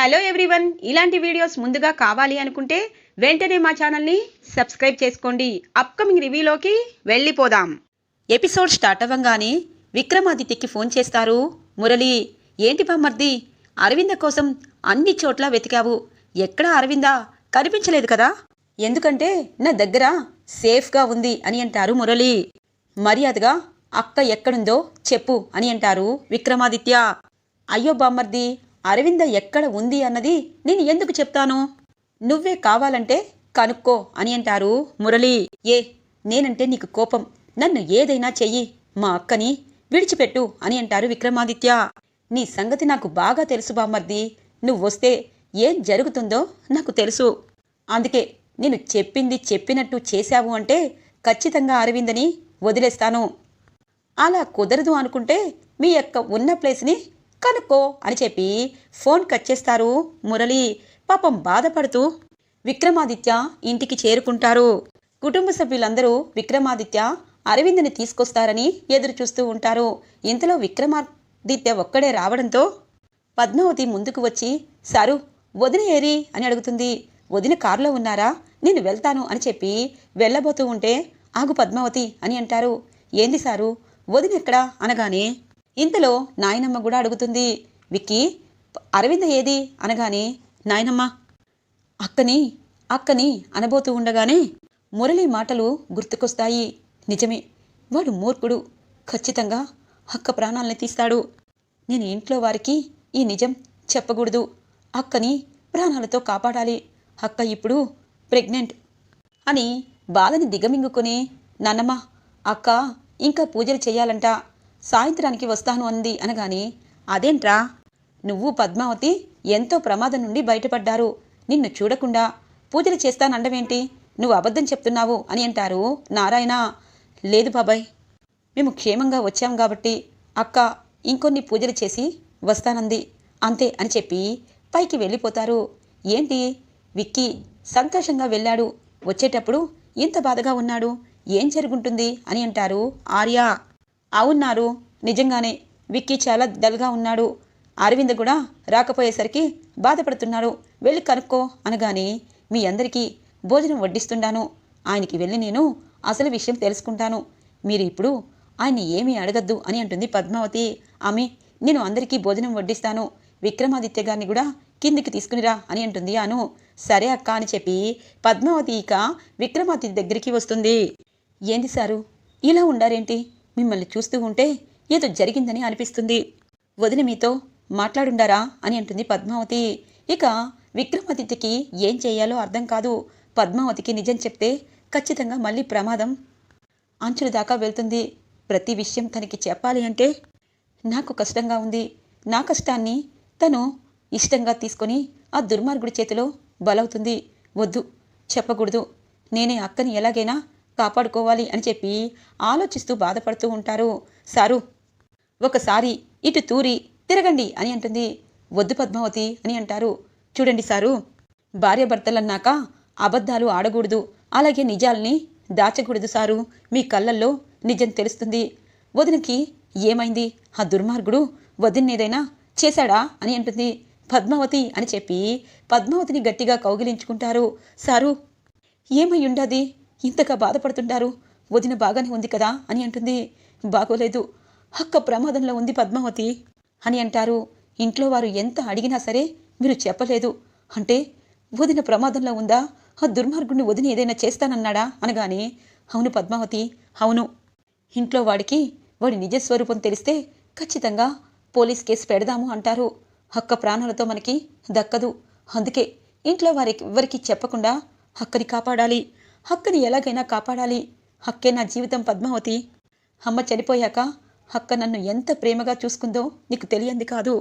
Hello everyone, ఇలాంటి videos ముందుగా కావాలి అనుకుంటే వెంటనే మా ఛానల్ని సబ్స్క్రైబ్ చేసుకోండి. అప్కమింగ్ రివ్యూలోకి వెళ్ళిపోదాం. ఎపిసోడ్ స్టార్ట్ అవ్వంగానే విక్రమాదిత్యకి ఫోన్ చేస్తారు మురళి. ఏంటి బామ్మర్ది, అరవింద కోసం అన్ని చోట్ల వెతికావు, ఎక్కడా అరవింద కనిపించలేదు కదా? ఎందుకంటే నా దగ్గర సేఫ్గా ఉంది అని అంటారు మురళి. మర్యాదగా అక్క ఎక్కడుందో చెప్పు అని అంటారు విక్రమాదిత్య. అయ్యో బామ్మర్ది, అరవింద ఎక్కడ ఉంది అన్నది నేను ఎందుకు చెప్తాను, నువ్వే కావాలంటే కనుక్కో అని అంటారు మురళి. నేనంటే నీకు కోపం, నన్ను ఏదైనా చెయ్యి, మా అక్కని విడిచిపెట్టు అని అంటారు విక్రమాదిత్య. నీ సంగతి నాకు బాగా తెలుసు బామ్మర్ది, నువ్వొస్తే ఏం జరుగుతుందో నాకు తెలుసు. అందుకే నేను చెప్పింది చెప్పినట్టు చేశావు అంటే ఖచ్చితంగా అరవిందని వదిలేస్తాను. అలా కుదరదు అనుకుంటే మీ యొక్క ఉన్న ప్లేస్ని కనుక్కో అని చెప్పి ఫోన్ కట్ చేస్తారు మురళి. పాపం బాధపడుతూ విక్రమాదిత్య ఇంటికి చేరుకుంటారు. కుటుంబ సభ్యులందరూ విక్రమాదిత్య అరవింద్ని తీసుకొస్తారని ఎదురు చూస్తూ ఉంటారు. ఇంతలో విక్రమాదిత్య ఒక్కడే రావడంతో పద్మావతి ముందుకు వచ్చి, సారు వదిన ఏరి అని అడుగుతుంది. వదిన కారులో ఉన్నారా, నేను వెళ్తాను అని చెప్పి వెళ్ళబోతూ ఉంటే, ఆగు పద్మావతి అని అంటారు. ఏంది సారు, వదిన ఎక్కడా అనగానే ఇంతలో నాయనమ్మ కూడా అడుగుతుంది, విక్కీ అరవింద ఏది అనగానే, నాయనమ్మ అక్కని అనబోతూ ఉండగానే మురళి మాటలు గుర్తుకొస్తాయి. నిజమే, వాడు మూర్ఖుడు, ఖచ్చితంగా అక్క ప్రాణాలని తీస్తాడు. నేను ఇంట్లో వారికి ఈ నిజం చెప్పకూడదు, అక్కని ప్రాణాలతో కాపాడాలి. అక్క ఇప్పుడు ప్రెగ్నెంట్ అని బాధని దిగమింగుకొని, నాన్నమ్మ అక్క ఇంకా పూజలు చేయాలంట, సాయంత్రానికి వస్తాను అంది అనగానే, అదేంట్రా, నువ్వు పద్మావతి ఎంతో ప్రమాదం నుండి బయటపడ్డారు, నిన్ను చూడకుండా పూజలు చేస్తానండవేంటి, నువ్వు అబద్ధం చెప్తున్నావు అని అంటారు నారాయణ. లేదు బాబాయ్, మేము క్షేమంగా వచ్చాం కాబట్టి అక్క ఇంకొన్ని పూజలు చేసి వస్తానంది, అంతే అని చెప్పి పైకి వెళ్ళిపోతారు. ఏంటి విక్కీ సంతోషంగా వెళ్ళాడు, వచ్చేటప్పుడు ఇంత బాధగా ఉన్నాడు, ఏం జరుగుంటుంది అని అంటారు ఆర్య. అవున్నారు, నిజంగానే విక్కీ చాలా డల్గా ఉన్నాడు, అరవింద్ కూడా రాకపోయేసరికి బాధపడుతున్నాడు, వెళ్ళి కనుక్కో అనగానే, మీ అందరికీ భోజనం వడ్డిస్తున్నాను, ఆయనకి వెళ్ళి నేను అసలు విషయం తెలుసుకుంటాను, మీరు ఇప్పుడు ఆయన్ని ఏమీ అడగద్దు అని అంటుంది పద్మావతి. ఆమె, నేను అందరికీ భోజనం వడ్డిస్తాను, విక్రమాదిత్య గారిని కూడా కిందికి తీసుకునిరా అని అంటుంది అను. సరే అక్క అని చెప్పి పద్మావతి ఇక విక్రమాదిత్య దగ్గరికి వస్తుంది. ఏంది సారు ఇలా ఉండారేంటి, మిమ్మల్ని చూస్తూ ఉంటే ఏదో జరిగిందని అనిపిస్తుంది, వదిన మీతో మాట్లాడుండారా అని అంటుంది పద్మావతి. ఇక విక్రమాదిత్యకి ఏం చేయాలో అర్థం కాదు. పద్మావతికి నిజం చెప్తే ఖచ్చితంగా మళ్ళీ ప్రమాదం అంచుల దాకా వెళ్తుంది. ప్రతి విషయం తనకి చెప్పాలి అంటే నాకు కష్టంగా ఉంది, నా కష్టాన్ని తను ఇష్టంగా తీసుకొని ఆ దుర్మార్గుడి చేతిలో బలవుతుంది, వద్దు చెప్పకూడదు, నేనే అక్కని ఎలాగైనా కాపాడుకోవాలి అని చెప్పి ఆలోచిస్తూ బాధపడుతూ ఉంటారు. సారు ఒకసారి ఇటు తూరి తిరగండి అని అంటుంది. వద్దు పద్మావతి అని అంటారు. చూడండి సారు, భార్యాభర్తలన్నాక అబద్ధాలు ఆడకూడదు, అలాగే నిజాల్ని దాచకూడదు సారు, మీ కళ్ళల్లో నిజం తెలుస్తుంది. వదినకి ఏమైంది, ఆ దుర్మార్గుడు వదిన్నేదైనా చేశాడా అని అంటుంది. పద్మావతి అని చెప్పి పద్మావతిని గట్టిగా కౌగిలించుకుంటారు. సారు ఏమై ఉండది, ఇంతగా బాధపడుతుంటారు, వదిన బాగానే ఉంది కదా అని అంటుంది. బాగోలేదు, అక్క ప్రమాదంలో ఉంది పద్మావతి అని అంటారు. ఇంట్లో వారు ఎంత అడిగినా సరే మీరు చెప్పలేదు అంటే వదిన ప్రమాదంలో ఉందా, ఆ దుర్మార్గుడిని వదిన ఏదైనా చేస్తానన్నాడా అనగానే, అవును పద్మావతి అవును, ఇంట్లో వాడి నిజస్వరూపం తెలిస్తే ఖచ్చితంగా పోలీస్ కేసు పెడదాము అంటారు, అక్క ప్రాణాలతో మనకి దక్కదు, అందుకే ఇంట్లో వారెవ్వరికీ చెప్పకుండా అక్కని కాపాడాలి, అక్కని ఎలాగైనా కాపాడాలి, అక్కే నా జీవితం పద్మావతి, అమ్మ చనిపోయాక అక్క నన్ను ఎంత ప్రేమగా చూసుకుందో నీకు తెలియంది కాదు,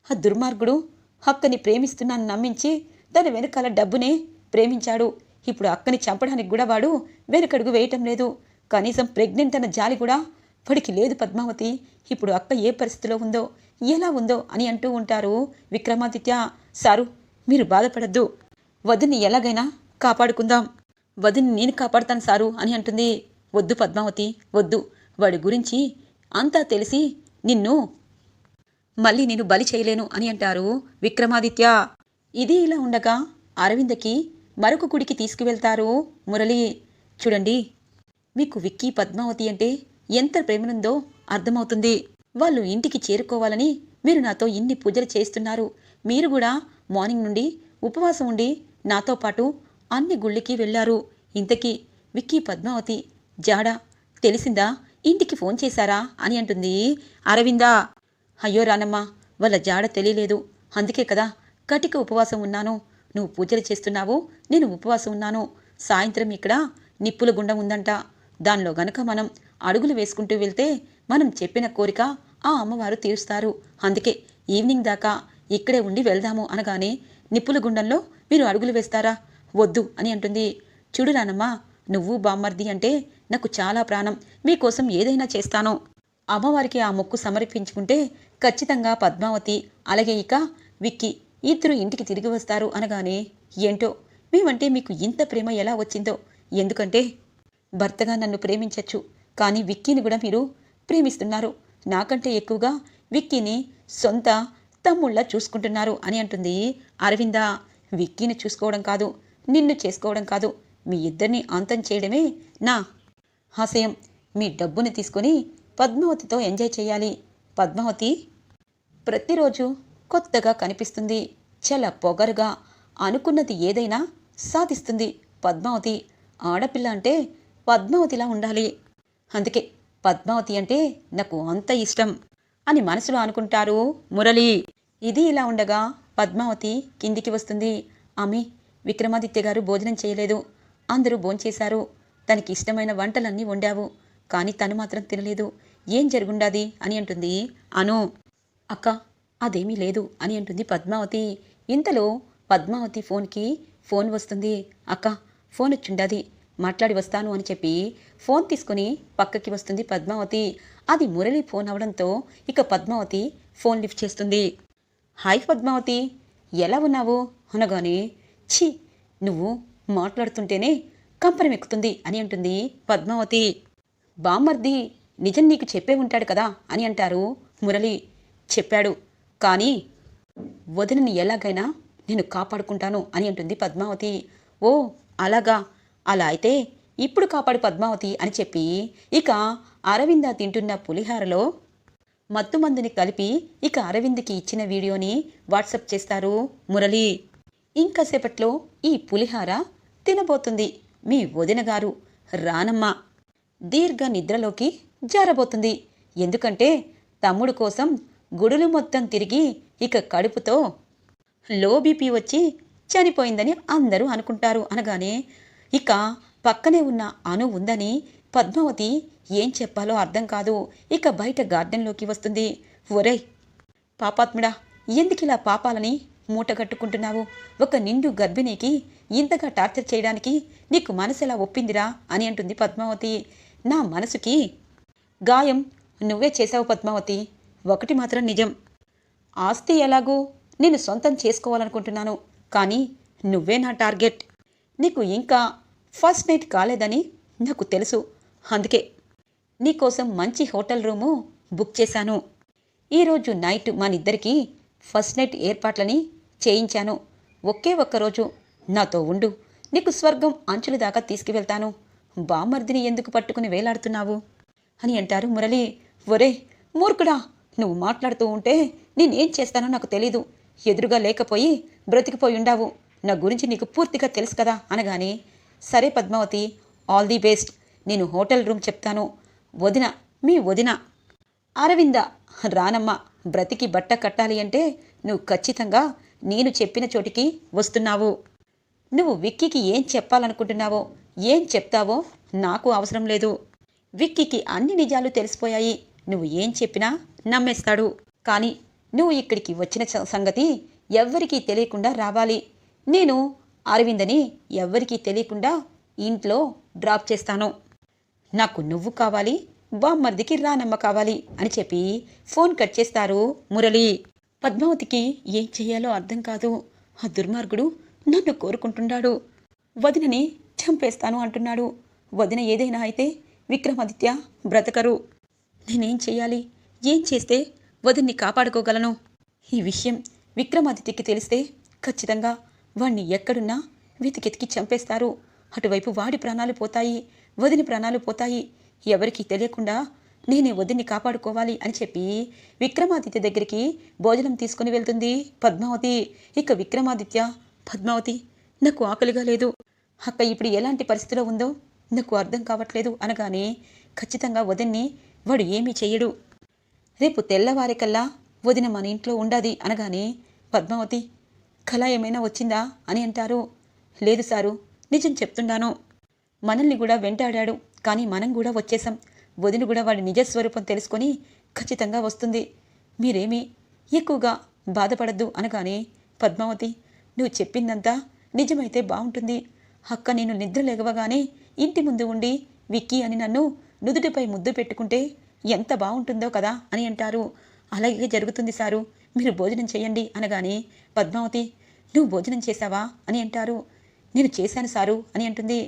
ఆ దుర్మార్గుడు అక్కని ప్రేమిస్తున్నాను నమ్మించి తన వెనుకాల డబ్బునే ప్రేమించాడు, ఇప్పుడు అక్కని చంపడానికి కూడా వాడు వెనుకడుగు వేయటం లేదు, కనీసం ప్రెగ్నెంట్ అన్న జాలి కూడా వాడికి లేదు పద్మావతి, ఇప్పుడు అక్క ఏ పరిస్థితిలో ఉందో ఎలా ఉందో అని అంటూ ఉంటారు విక్రమాదిత్య. సారు మీరు బాధపడద్దు, వదిన్ని ఎలాగైనా కాపాడుకుందాం, వదిన్ని నేను కాపాడుతాను సారు అని అంటుంది. వద్దు పద్మావతి వద్దు, వాడి గురించి అంతా తెలిసి నిన్ను మళ్ళీ నేను బలి చేయలేను అని అంటారు విక్రమాదిత్య. ఇది ఇలా ఉండగా అరవిందకి మరొక గుడికి తీసుకువెళ్తారు మురళి. చూడండి, మీకు విక్కీ పద్మావతి అంటే ఎంత ప్రేమనుందో అర్థమవుతుంది. వాళ్ళు ఇంటికి చేరుకోవాలని మీరు నాతో ఇన్ని పూజలు చేస్తున్నారు. మీరు కూడా మార్నింగ్ నుండి ఉపవాసం ఉండి నాతో పాటు అన్ని గుళ్ళకి వెళ్ళారు. ఇంతకీ విక్కీ పద్మావతి జాడ తెలిసిందా? ఇంటికి ఫోన్ చేశారా అని అంటుంది అరవింద. అయ్యో రానమ్మా, వాళ్ళ జాడ తెలియలేదు. అందుకే కదా కటిక ఉపవాసం ఉన్నాను. నువ్వు పూజలు చేస్తున్నావు, నేను ఉపవాసం ఉన్నాను. సాయంత్రం ఇక్కడ నిప్పుల గుండం ఉందంట. దానిలో గనక మనం అడుగులు వేసుకుంటూ వెళ్తే మనం చెప్పిన కోరిక ఆ అమ్మవారు తీరుస్తారు. అందుకే ఈవినింగ్ దాకా ఇక్కడే ఉండి వెళ్దాము అనగానే, నిప్పుల గుండంలో మీరు అడుగులు వేస్తారా? వద్దు అని అంటుంది. చూడు రానమ్మా, నువ్వు బామ్మర్ది అంటే నాకు చాలా ప్రాణం. మీకోసం ఏదైనా చేస్తాను. అమ్మవారికి ఆ మొక్కు సమర్పించుకుంటే ఖచ్చితంగా పద్మావతి అలాగే ఇక విక్కీ ఇద్దరు ఇంటికి తిరిగి వస్తారు అనగానే, ఏంటో మేమంటే మీకు ఇంత ప్రేమ ఎలా వచ్చిందో. ఎందుకంటే భర్తగా నన్ను ప్రేమించచ్చు, కానీ విక్కీని కూడా మీరు ప్రేమిస్తున్నారు. నాకంటే ఎక్కువగా విక్కీని సొంత తమ్ముళ్ళ చూసుకుంటున్నారు అని అంటుంది అరవింద. విక్కీని చూసుకోవడం కాదు, నిన్ను చేసుకోవడం కాదు, మీ ఇద్దరిని అంతం చేయడమే నా ఆశయం. మీ డబ్బుని తీసుకొని పద్మావతితో ఎంజాయ్ చేయాలి. పద్మావతి ప్రతిరోజు కొత్తగా కనిపిస్తుంది. చాలా పొగరుగా అనుకున్నది ఏదైనా సాధిస్తుంది. పద్మావతి ఆడపిల్ల అంటే పద్మావతిలా ఉండాలి. అందుకే పద్మావతి అంటే నాకు అంత ఇష్టం అని మనసులో అనుకుంటారు మురళి. ఇది ఇలా ఉండగా పద్మావతి కిందికి వస్తుంది. ఆమె విక్రమాదిత్య గారు భోజనం చేయలేదు. అందరూ భోంచేశారు. తనకి ఇష్టమైన వంటలన్నీ వండావు, కానీ తను మాత్రం తినలేదు. ఏం జరుగుండాది అని అంటుంది అను. అక్క, అదేమీ లేదు అని అంటుంది పద్మావతి. ఇంతలో పద్మావతి ఫోన్ వస్తుంది. అక్క, ఫోన్ వచ్చిండాది, మాట్లాడి వస్తాను అని చెప్పి ఫోన్ తీసుకుని పక్కకి వస్తుంది పద్మావతి. అది మురళి ఫోన్ అవడంతో ఇక పద్మావతి ఫోన్ లిఫ్ట్ చేస్తుంది. హాయ్ పద్మావతి, ఎలా ఉన్నావు అనగానే, ఛీ, నువ్వు మాట్లాడుతుంటేనే కంపరం ఎక్కుతుంది అని అంటుంది పద్మావతి. బామ్మర్ది నిజం నీకు చెప్పే ఉంటాడు కదా అని అంటారు మురళి. చెప్పాడు, కానీ వదినని ఎలాగైనా నేను కాపాడుకుంటాను అని అంటుంది పద్మావతి. ఓ అలాగా, అలా అయితే ఇప్పుడు కాపాడు పద్మావతి అని చెప్పి ఇక అరవింద తింటున్న పులిహారలో మత్తుమందుని కలిపి ఇక అరవింద్కి ఇచ్చిన వీడియోని వాట్సప్ చేస్తారు మురళి. ఇంకాసేపట్లో ఈ పులిహార తినబోతుంది మీ వదిన గారు రానమ్మ. దీర్ఘ నిద్రలోకి జారబోతుంది. ఎందుకంటే తమ్ముడు కోసం గుడులు మొత్తం తిరిగి ఇక కడుపుతో లో బీపీ వచ్చి చనిపోయిందని అందరూ అనుకుంటారు అనగానే, ఇక పక్కనే ఉన్న అను ఉందని పద్మావతి ఏం చెప్పాలో అర్థం కాదు. ఇక బయట గార్డెన్లోకి వస్తుంది. ఒరేయ్ పాపాత్ముడా, ఎందుకిలా పాపాలని మూటగట్టుకుంటున్నావు? ఒక నిండు గర్భిణికి ఇంతగా టార్చర్ చేయడానికి నీకు మనసెలా ఒప్పిందిరా అని అంటుంది పద్మావతి. నా మనసుకి గాయం నువ్వే చేశావు పద్మావతి. ఒకటి మాత్రం నిజం, ఆస్తి ఎలాగూ నేను సొంతం చేసుకోవాలనుకుంటున్నాను, కానీ నువ్వే నా టార్గెట్. నీకు ఇంకా ఫస్ట్ నైట్ కాలేదని నాకు తెలుసు. అందుకే నీకోసం మంచి హోటల్ రూము బుక్ చేశాను. ఈరోజు నైట్ మనిద్దరికీ ఫస్ట్ నైట్ ఏర్పాట్లని చేయించాను. ఒకే ఒక్కరోజు నాతో ఉండు, నీకు స్వర్గం అంచుల దాకా తీసుకువెళ్తాను. బామ్మర్దిని ఎందుకు పట్టుకుని వేలాడుతున్నావు అని అంటారు మురళి. ఒరే మూర్ఖుడా, నువ్వు మాట్లాడుతూ ఉంటే నేనేం చేస్తానో నాకు తెలీదు. ఎదురుగా లేకపోయి బ్రతికిపోయి ఉండావు. నా గురించి నీకు పూర్తిగా తెలుసు కదా అనగానే, సరే పద్మావతి, ఆల్ ది బెస్ట్. నేను హోటల్ రూమ్ చెప్తాను. వదిన, మీ వదిన అరవింద రానమ్మ బ్రతికి బట్ట కట్టాలి అంటే నువ్వు ఖచ్చితంగా నేను చెప్పిన చోటికి వస్తున్నావు. నువ్వు విక్కీకి ఏం చెప్పాలనుకుంటున్నావో, ఏం చెప్తావో నాకు అవసరం లేదు. విక్కీకి అన్ని నిజాలు తెలిసిపోయాయి. నువ్వు ఏం చెప్పినా నమ్మేస్తాడు. కానీ నువ్వు ఇక్కడికి వచ్చిన సంగతి ఎవ్వరికీ తెలియకుండా రావాలి. నేను అరవిందని ఎవ్వరికీ తెలియకుండా ఇంట్లో డ్రాప్ చేస్తాను. నాకు నువ్వు కావాలి, బామ్మర్దికి రానమ్మ కావాలి అని చెప్పి ఫోన్ కట్ చేస్తారు మురళి. పద్మావతికి ఏం చెయ్యాలో అర్థం కాదు. ఆ దుర్మార్గుడు నన్ను కోరుకుంటున్నాడు. వదినని చంపేస్తాను అంటున్నాడు. వదిన ఏదైనా అయితే విక్రమాదిత్య బ్రతకరు. నేనేం చెయ్యాలి? ఏం చేస్తే వదిన్ని కాపాడుకోగలను? ఈ విషయం విక్రమాదిత్యకి తెలిస్తే ఖచ్చితంగా వాణ్ణి ఎక్కడున్నా వెతికెతికి చంపేస్తారు. అటువైపు వాడి ప్రాణాలు పోతాయి, వదిని ప్రాణాలు పోతాయి. ఎవరికీ తెలియకుండా నేనే వదిన్ని కాపాడుకోవాలి అని చెప్పి విక్రమాదిత్య దగ్గరికి భోజనం తీసుకుని వెళ్తుంది పద్మావతి. ఇక విక్రమాదిత్య, పద్మావతి నాకు ఆకలిగా లేదు, అక్క ఇప్పుడు ఎలాంటి పరిస్థితిలో ఉందో నాకు అర్థం కావట్లేదు అనగానే, ఖచ్చితంగా వదిన్ని వాడు ఏమీ చెయ్యడు, రేపు తెల్లవారికల్లా వదిన మన ఇంట్లో ఉండాది అనగానే, పద్మావతి కళ ఏమైనా వచ్చిందా అని అంటారు. లేదు సారు, నిజం చెప్తున్నాను, మనల్ని కూడా వెంటాడాడు, కానీ మనం కూడా వచ్చేసాం. వదిన కూడా వాడి నిజస్వరూపం తెలుసుకొని ఖచ్చితంగా వస్తుంది, మీరేమీ ఎక్కువగా బాధపడద్దు అనగానే, పద్మావతి నువ్వు చెప్పిందంతా నిజమైతే బాగుంటుంది. అక్క నేను నిద్ర లేగవగానే ఇంటి ముందు ఉండి విక్కీ అని నన్ను నుదుటిపై ముద్దు పెట్టుకుంటే ఎంత బాగుంటుందో కదా అని అంటారు. అలాగే జరుగుతుంది సారు, మీరు భోజనం చేయండి అనగానే, పద్మావతి నువ్వు భోజనం చేశావా అని అంటారు. నేను చేశాను సారు అని అంటుంది.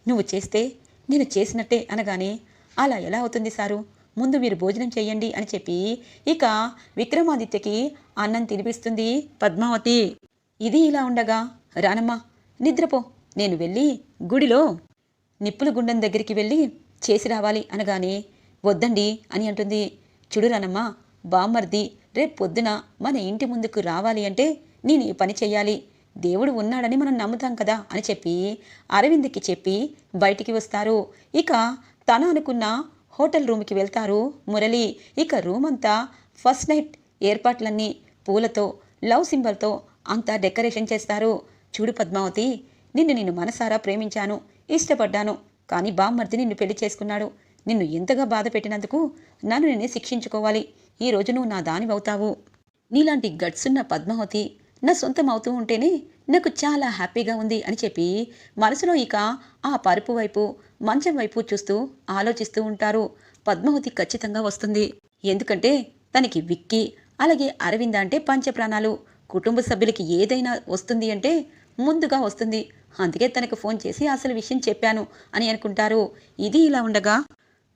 నువ్వు చేస్తే నేను చేసినట్టే అనగానే, అలా ఎలా అవుతుంది సారు, ముందు మీరు భోజనం చేయండి అని చెప్పి ఇక విక్రమాదిత్యకి అన్నం తినిపిస్తుంది పద్మావతి. ఇది ఇలా ఉండగా, రానమ్మా నిద్రపో, నేను వెళ్ళి గుడిలో నిప్పుల గుండం దగ్గరికి వెళ్ళి చేసి రావాలి అనగానే, వద్దండి అని అంటుంది. చూడు రానమ్మా, బామ్మర్ది రేపు పొద్దున మన ఇంటి ముందుకు రావాలి అంటే నేను ఈ పని చెయ్యాలి, దేవుడు ఉన్నాడని మనం నమ్ముతాం కదా అని చెప్పి అరవింద్కి చెప్పి బయటికి వస్తారు. ఇక తన అనుకున్న హోటల్ రూమ్కి వెళ్తారు మురళి. ఇక రూమ్ అంతా ఫస్ట్ నైట్ ఏర్పాట్లన్నీ పూలతో, లవ్ సింబల్తో అంతా డెకరేషన్ చేస్తారు. చూడు పద్మావతి, నిన్ను మనసారా ప్రేమించాను, ఇష్టపడ్డాను, కానీ బామ్మర్ది నిన్ను పెళ్లి చేసుకున్నాడు. నిన్ను ఎంతగా బాధ పెట్టినందుకు నన్ను నేనే శిక్షించుకోవాలి. ఈరోజు నువ్వు నా దానివవుతావు. నీలాంటి గట్సున్న పద్మావతి నా సొంతం అవుతూ ఉంటేనే నాకు చాలా హ్యాపీగా ఉంది అని చెప్పి మనసులో ఇక ఆ పరుపు వైపు, మంచం వైపు చూస్తూ ఆలోచిస్తూ ఉంటారు. పద్మావతి ఖచ్చితంగా వస్తుంది, ఎందుకంటే తనకి విక్కీ అలాగే అరవింద అంటే పంచప్రాణాలు. కుటుంబ సభ్యులకి ఏదైనా వస్తుంది అంటే ముందుగా వస్తుంది, అందుకే తనకు ఫోన్ చేసి అసలు విషయం చెప్పాను అని అనుకుంటారు. ఇది ఇలా ఉండగా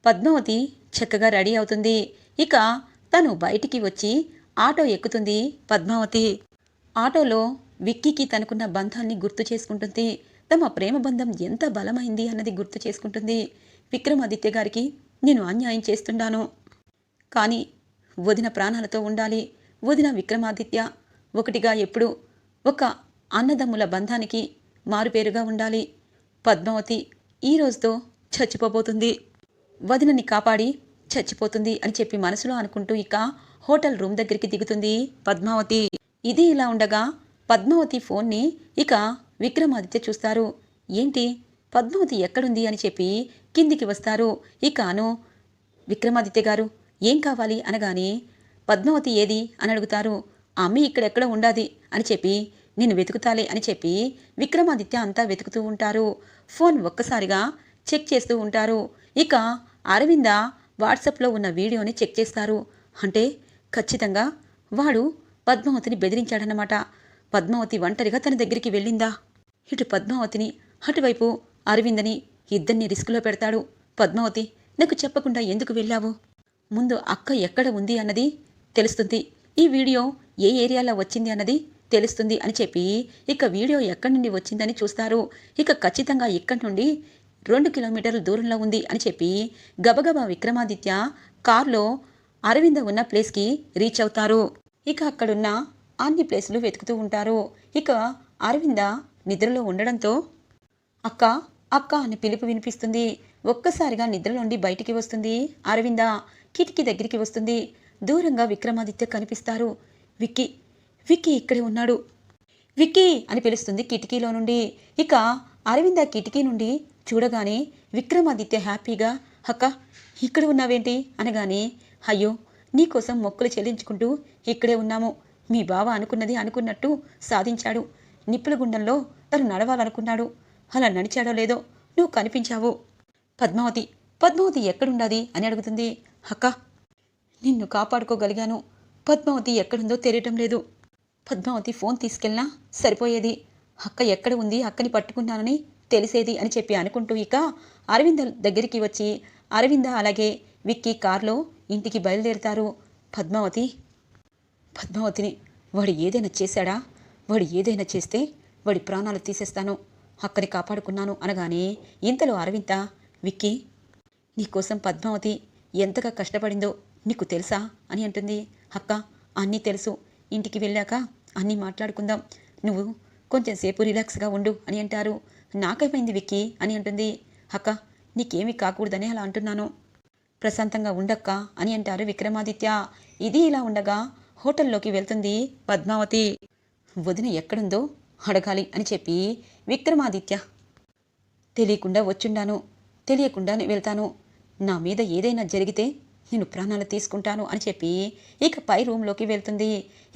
పద్మావతి చక్కగా రెడీ అవుతుంది. ఇక తను బయటికి వచ్చి ఆటో ఎక్కుతుంది పద్మావతి. ఆటోలో విక్కీకి తనకున్న బంధాన్ని గుర్తు చేసుకుంటుంది. తమ ప్రేమ బంధం ఎంత బలమైంది అన్నది గుర్తు చేసుకుంటుంది. విక్రమాదిత్య గారికి నేను అన్యాయం చేస్తున్నాను, కానీ వదిన ప్రాణాలతో ఉండాలి. వదిన విక్రమాదిత్య ఒకటిగా ఎప్పుడు ఒక అన్నదమ్ముల బంధానికి మారుపేరుగా ఉండాలి. పద్మావతి ఈ రోజుతో చచ్చిపోబోతుంది, వదినని కాపాడి చచ్చిపోతుంది అని చెప్పి మనసులో అనుకుంటూ ఇక హోటల్ రూమ్ దగ్గరికి దిగుతుంది పద్మావతి. ఇది ఇలా ఉండగా పద్మావతి ఫోన్ని ఇక విక్రమాదిత్య చూస్తారు. ఏంటి పద్మావతి ఎక్కడుంది అని చెప్పి కిందికి వస్తారు. ఇక అను, విక్రమాదిత్య గారు ఏం కావాలి అనగానే, పద్మావతి ఏది అని అడుగుతారు. అమ్మి ఇక్కడెక్కడ ఉండాది అని చెప్పి నేను వెతుకుతాలే అని చెప్పి విక్రమాదిత్య అంతా వెతుకుతూ ఉంటారు. ఫోన్ ఒక్కసారిగా చెక్ చేస్తూ ఉంటారు. ఇక అరవింద వాట్సాప్లో ఉన్న వీడియోని చెక్ చేస్తారు. అంటే ఖచ్చితంగా వాడు పద్మావతిని బెదిరించాడన్నమాట. పద్మావతి ఒంటరిగా తన దగ్గరికి వెళ్ళిందా? ఇటు పద్మావతిని, అటువైపు అరవిందని ఇద్దరిని రిస్కులో పెడతాడు. పద్మావతి నాకు చెప్పకుండా ఎందుకు వెళ్ళావు? ముందు అక్క ఎక్కడ ఉంది అన్నది తెలుస్తుంది, ఈ వీడియో ఏ ఏరియాలో వచ్చింది అన్నది తెలుస్తుంది అని చెప్పి ఇక వీడియో ఎక్కడి నుండి వచ్చిందని చూస్తారు. ఇక ఖచ్చితంగా ఇక్కడి నుండి 2 కిలోమీటర్ల దూరంలో ఉంది అని చెప్పి గబగబా విక్రమాదిత్య కారులో అరవింద ఉన్న ప్లేస్కి రీచ్ అవుతారు. ఇక అక్కడున్న అన్ని ప్లేసులు వెతుకుతూ ఉంటారు. ఇక అరవింద నిద్రలో ఉండడంతో అక్క అక్క అని పిలుపు వినిపిస్తుంది. ఒక్కసారిగా నిద్రలోండి బయటికి వస్తుంది అరవింద. కిటికీ దగ్గరికి వస్తుంది. దూరంగా విక్రమాదిత్య కనిపిస్తారు. విక్కీ విక్కీ ఇక్కడే ఉన్నాడు, విక్కీ అని పిలుస్తుంది కిటికీలో నుండి. ఇక అరవింద కిటికీ నుండి చూడగానే విక్రమాదిత్య హ్యాపీగా, అక్క ఇక్కడ ఉన్నావేంటి అనగానే, అయ్యో నీకోసం మొక్కులు చెల్లించుకుంటూ ఇక్కడే ఉన్నాము. మీ బావ అనుకున్నది అనుకున్నట్టు సాధించాడు. నిప్పుల గుండంలో తను నడవాలనుకున్నాడు, అలా నడిచాడో లేదో నువ్వు కనిపించావు. పద్మావతి పద్మావతి ఎక్కడుండాది అని అడుగుతుంది. అక్క నిన్ను కాపాడుకోగలిగాను, పద్మావతి ఎక్కడుందో తెలియటం లేదు. పద్మావతి ఫోన్ తీసుకెళ్ళినా సరిపోయేది, అక్క ఎక్కడ ఉంది అక్కని పట్టుకున్నానని తెలిసేది అని చెప్పి అనుకుంటూ ఇక అరవింద దగ్గరికి వచ్చి అరవింద అలాగే విక్కీ కార్లో ఇంటికి బయలుదేరుతారు. పద్మావతిని వాడు ఏదైనా చేశాడా? వాడు ఏదైనా చేస్తే వాడి ప్రాణాలు తీసేస్తాను, అక్కని కాపాడుకున్నాను అనగానే ఇంతలో అరవింద, విక్కీ, నీకోసం పద్మావతి ఎంతగా కష్టపడిందో నీకు తెలుసా అని అంటుంది. అక్క, అన్నీ తెలుసు, ఇంటికి వెళ్ళాక అన్నీ మాట్లాడుకుందాం, నువ్వు కొంచెం సేపు రిలాక్స్గా ఉండు అని అంటారు. నాకేమైంది విక్కీ అని అంటుంది. అక్క, నీకేమీ కాకూడదని అలా అంటున్నాను, ప్రశాంతంగా ఉండక్క అని అంటారు విక్రమాదిత్య. ఇది ఇలా ఉండగా హోటల్లోకి వెళ్తుంది పద్మావతి. వదిన ఎక్కడుందో అడగాలి అని చెప్పి విక్రమాదిత్య, తెలియకుండా వచ్చుండాను, తెలియకుండానే వెళ్తాను, నా మీద ఏదైనా జరిగితే నేను ప్రాణాలు తీసుకుంటాను అని చెప్పి ఇక పై రూమ్లోకి వెళ్తుంది.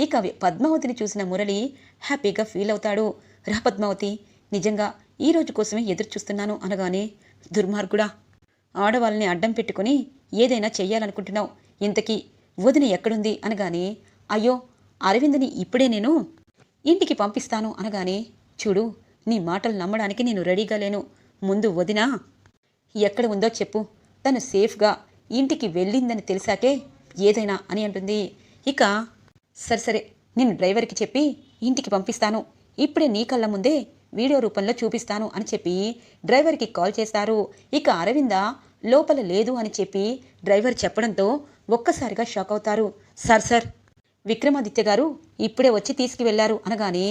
ఇక పద్మావతిని చూసిన మురళి హ్యాపీగా ఫీల్ అవుతాడు. రా పద్మావతి, నిజంగా ఈ రోజు కోసమే ఎదురు చూస్తున్నాను అనగానే, దుర్మార్గుడా, ఆడవాళ్ళని అడ్డం పెట్టుకుని ఏదైనా చెయ్యాలనుకుంటున్నావు, ఇంతకీ వదిన ఎక్కడుంది అనగానే, అయ్యో అరవింద్ని ఇప్పుడే నేను ఇంటికి పంపిస్తాను అనగానే, చూడు, నీ మాటలు నమ్మడానికి నేను రెడీగా లేను, ముందు వదిన ఎక్కడ ఉందో చెప్పు, తను సేఫ్గా ఇంటికి వెళ్ళిందని తెలిసాకే ఏదైనా అని అంటుంది. ఇక సరే నేను డ్రైవర్కి చెప్పి ఇంటికి పంపిస్తాను, ఇప్పుడే నీ కళ్ళ ముందే వీడియో రూపంలో చూపిస్తాను అని చెప్పి డ్రైవర్కి కాల్ చేస్తారు. ఇక అరవింద లోపల లేదు అని చెప్పి డ్రైవర్ చెప్పడంతో ఒక్కసారిగా షాక్ అవుతారు. సార్, విక్రమాదిత్య గారు ఇప్పుడే వచ్చి తీసుకువెళ్లారు అనగానే,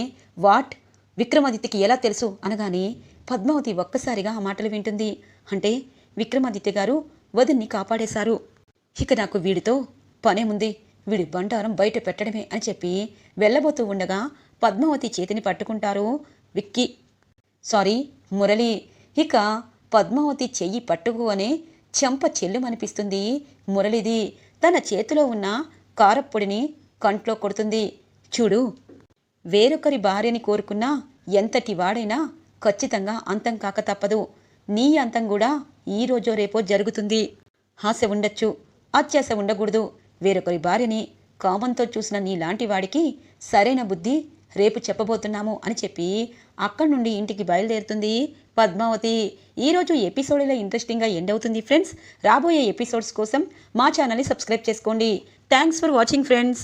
వాట్, విక్రమాదిత్యకి ఎలా తెలుసు అనగానే పద్మావతి ఒక్కసారిగా ఆ మాటలు వింటుంది. అంటే విక్రమాదిత్య గారు వదిన్ని కాపాడేశారు, ఇక నాకు వీడితో పనేముంది, వీడి బండారం బయట పెట్టడమే అని చెప్పి వెళ్ళబోతూ ఉండగా పద్మావతి చేతిని పట్టుకుంటారు మురళి. ఇక పద్మావతి చెయ్యి పట్టుకోనే చెంప చెల్లుమనిపిస్తుంది మురళిది. తన చేతిలో ఉన్న కారప్పొడిని కంట్లో కొడుతుంది. చూడు, వేరొకరి భార్యని కోరుకున్నా ఎంతటి వాడైనా ఖచ్చితంగా అంతం కాక తప్పదు, నీ అంతం కూడా ఈ రోజో రేపో జరుగుతుంది. ఆశ ఉండొచ్చు, అత్యాశ ఉండకూడదు. వేరొకరి భార్యని కామంతో చూసిన నీలాంటి వాడికి సరైన బుద్ధి రేపు చెప్పబోతున్నాము అని చెప్పి అక్కడి నుండి ఇంటికి బయలుదేరుతుంది పద్మావతి. ఈరోజు ఎపిసోడ్ ఇలా ఇంట్రెస్టింగ్గా ఎండ్ అవుతుంది ఫ్రెండ్స్. రాబోయే ఎపిసోడ్స్ కోసం మా ఛానల్ని సబ్స్క్రైబ్ చేసుకోండి. Thanks for watching friends.